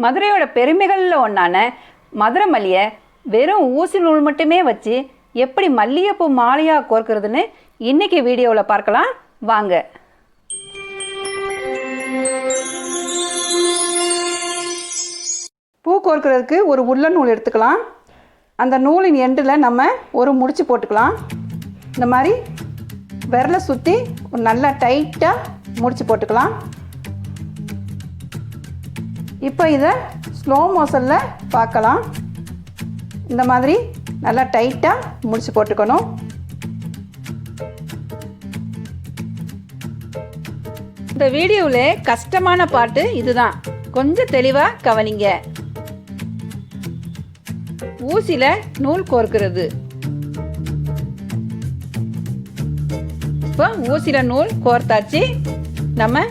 மதுரையோட பெருமைகளில் ஒன்றான மதுரை மல்லியை வெறும் ஊசி நூல் மட்டுமே வச்சு எப்படி மல்லிகைப்பூ மாலையாக கோர்க்கிறதுன்னு இன்றைக்கி வீடியோவில் பார்க்கலாம் வாங்க. பூ கோர்க்கிறதுக்கு ஒரு உல்லன் நூல் எடுத்துக்கலாம். அந்த நூலின் எண்டில் நம்ம ஒரு முடிச்சு போட்டுக்கலாம். இந்த மாதிரி விரலை சுற்றி ஒரு நல்லா டைட்டாக முடிச்சு போட்டுக்கலாம். இப்போ இதை ஸ்லோ மோஷனில் பார்க்கலாம். இந்த மாதிரி நல்லா டைட்டாக முடிச்சு போட்டுக்கணும். இந்த வீடியோவில் கஷ்டமான பாட்டு இதுதான், கொஞ்சம் தெளிவாக கவனிங்க. ஊசியில் நூல் கோர்க்கிறது. இப்போ ஊசியில் நூல் கோர்த்தாச்சு. நம்ம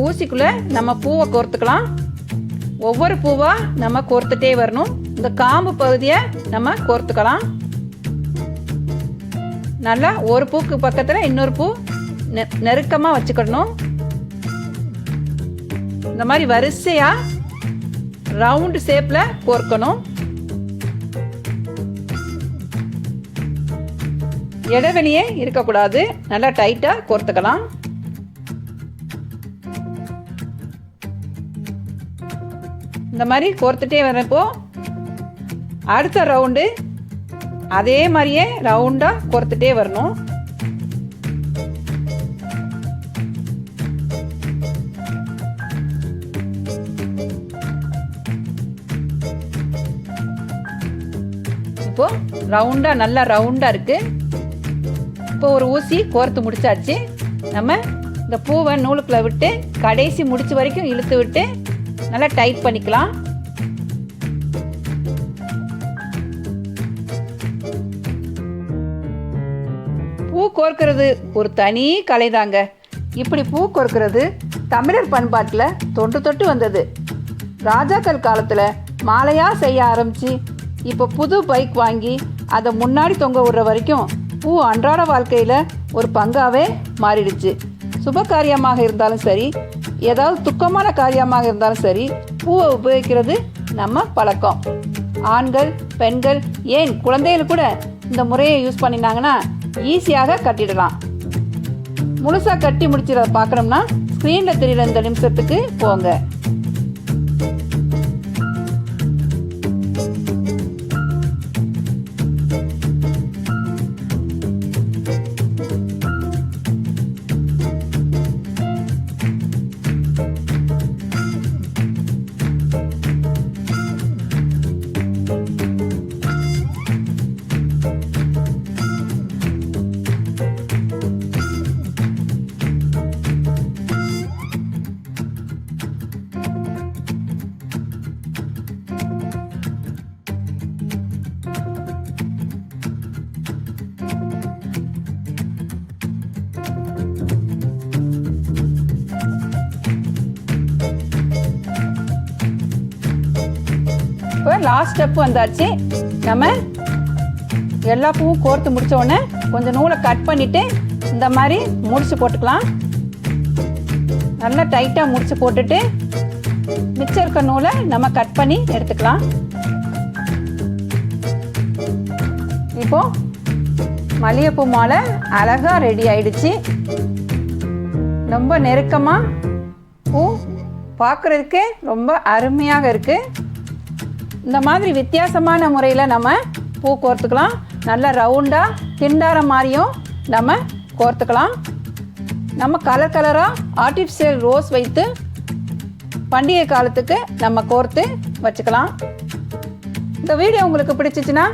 ஊசிக்குள்ளே நம்ம பூவை கோர்த்துக்கலாம். ஒவ்வொரு பூவாக நம்ம கோர்த்துட்டே வரணும். இந்த காம்பு பகுதியை நம்ம கோர்த்துக்கலாம். நல்லா ஒரு பூக்கு பக்கத்தில் இன்னொரு பூ நெருக்கமாக வச்சுக்கணும். இந்த மாதிரி வரிசையாக ரவுண்டு ஷேப்பில் கோர்க்கணும். இடைவெளியே இருக்கக்கூடாது. நல்லா டைட்டாக கோர்த்துக்கலாம். இந்த மாதிரி கோர்த்துட்டே வரப்போ அடுத்த ரவுண்டு அதே மாதிரியே ரவுண்டாக கோர்த்துட்டே வரணும். இப்போ ரவுண்டாக நல்லா ரவுண்டாக இருக்குது. இப்போ ஒரு ஊசி கோர்த்து முடிச்சாச்சு. நம்ம இந்த பூவை நூலுக்குள்ளே விட்டு கடைசி முடிச்சு வரைக்கும் இழுத்து விட்டு நல்லா டைட் பண்ணிக்கலாம். பூ கோர்க்கிறது ஒரு தனி கலைதாங்க. இப்படி பூ கோர்க்கிறது தமிழர் பண்பாட்டில் தொன்று தொட்டு வந்தது. ராஜாக்கள் காலத்தில் மாலையாக செய்ய ஆரம்பித்து இப்போ புது பைக் வாங்கி அதை முன்னாடி தொங்க விடுற வரைக்கும் பூ அன்றாட வாழ்க்கையில் ஒரு பங்காகவே மாறிடுச்சு. சுப காரியமாக இருந்தாலும் சரி, ஏதாவது துக்கமான காரியமாக இருந்தாலும் சரி, பூவை உபயோகிக்கிறது நம்ம பழக்கம். ஆண்கள், பெண்கள், ஏன் குழந்தைகள் கூட இந்த முறையை யூஸ் பண்ணினாங்கன்னா ஈஸியாக கட்டிடலாம். முழுசாக கட்டி முடிச்சிட பார்க்கணும்னா ஸ்க்ரீனில் தெரியுற இந்த நிமிஷத்துக்கு போங்க. இப்போ லாஸ்ட் ஸ்டெப் வந்தாச்சு. நம்ம எல்லா பூவும் கோர்த்து முடித்த உடனே கொஞ்சம் நூலை கட் பண்ணிவிட்டு இந்த மாதிரி முடிச்சு போட்டுக்கலாம். நல்லா டைட்டாக முடிச்சு போட்டுட்டு மிச்சம் இருக்க நூலை நம்ம கட் பண்ணி எடுத்துக்கலாம். இப்போது மல்லிகைப்பூ மாலை அழகாக ரெடி ஆயிடுச்சு. ரொம்ப நெருக்கமாக பூ பார்க்குறதுக்கே ரொம்ப அருமையாக இருக்குது. இந்த மாதிரி வித்தியாசமான முறையில் நம்ம பூ கோர்த்துக்கலாம். நல்லா ரவுண்டாக திண்டார மாதிரியும் நம்ம கோர்த்துக்கலாம். நம்ம கலர் கலராக ஆர்டிஃபிஷியல் ரோஸ் வைத்து பண்டிகை காலத்துக்கு நம்ம கோர்த்து வச்சுக்கலாம். இந்த வீடியோ உங்களுக்கு பிடிச்சிச்சின்னா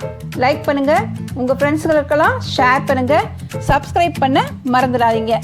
லைக் பண்ணுங்கள், உங்கள் ஃப்ரெண்ட்ஸுகளுக்கெல்லாம் ஷேர் பண்ணுங்கள், சப்ஸ்கிரைப் பண்ண மறந்துடாதீங்க.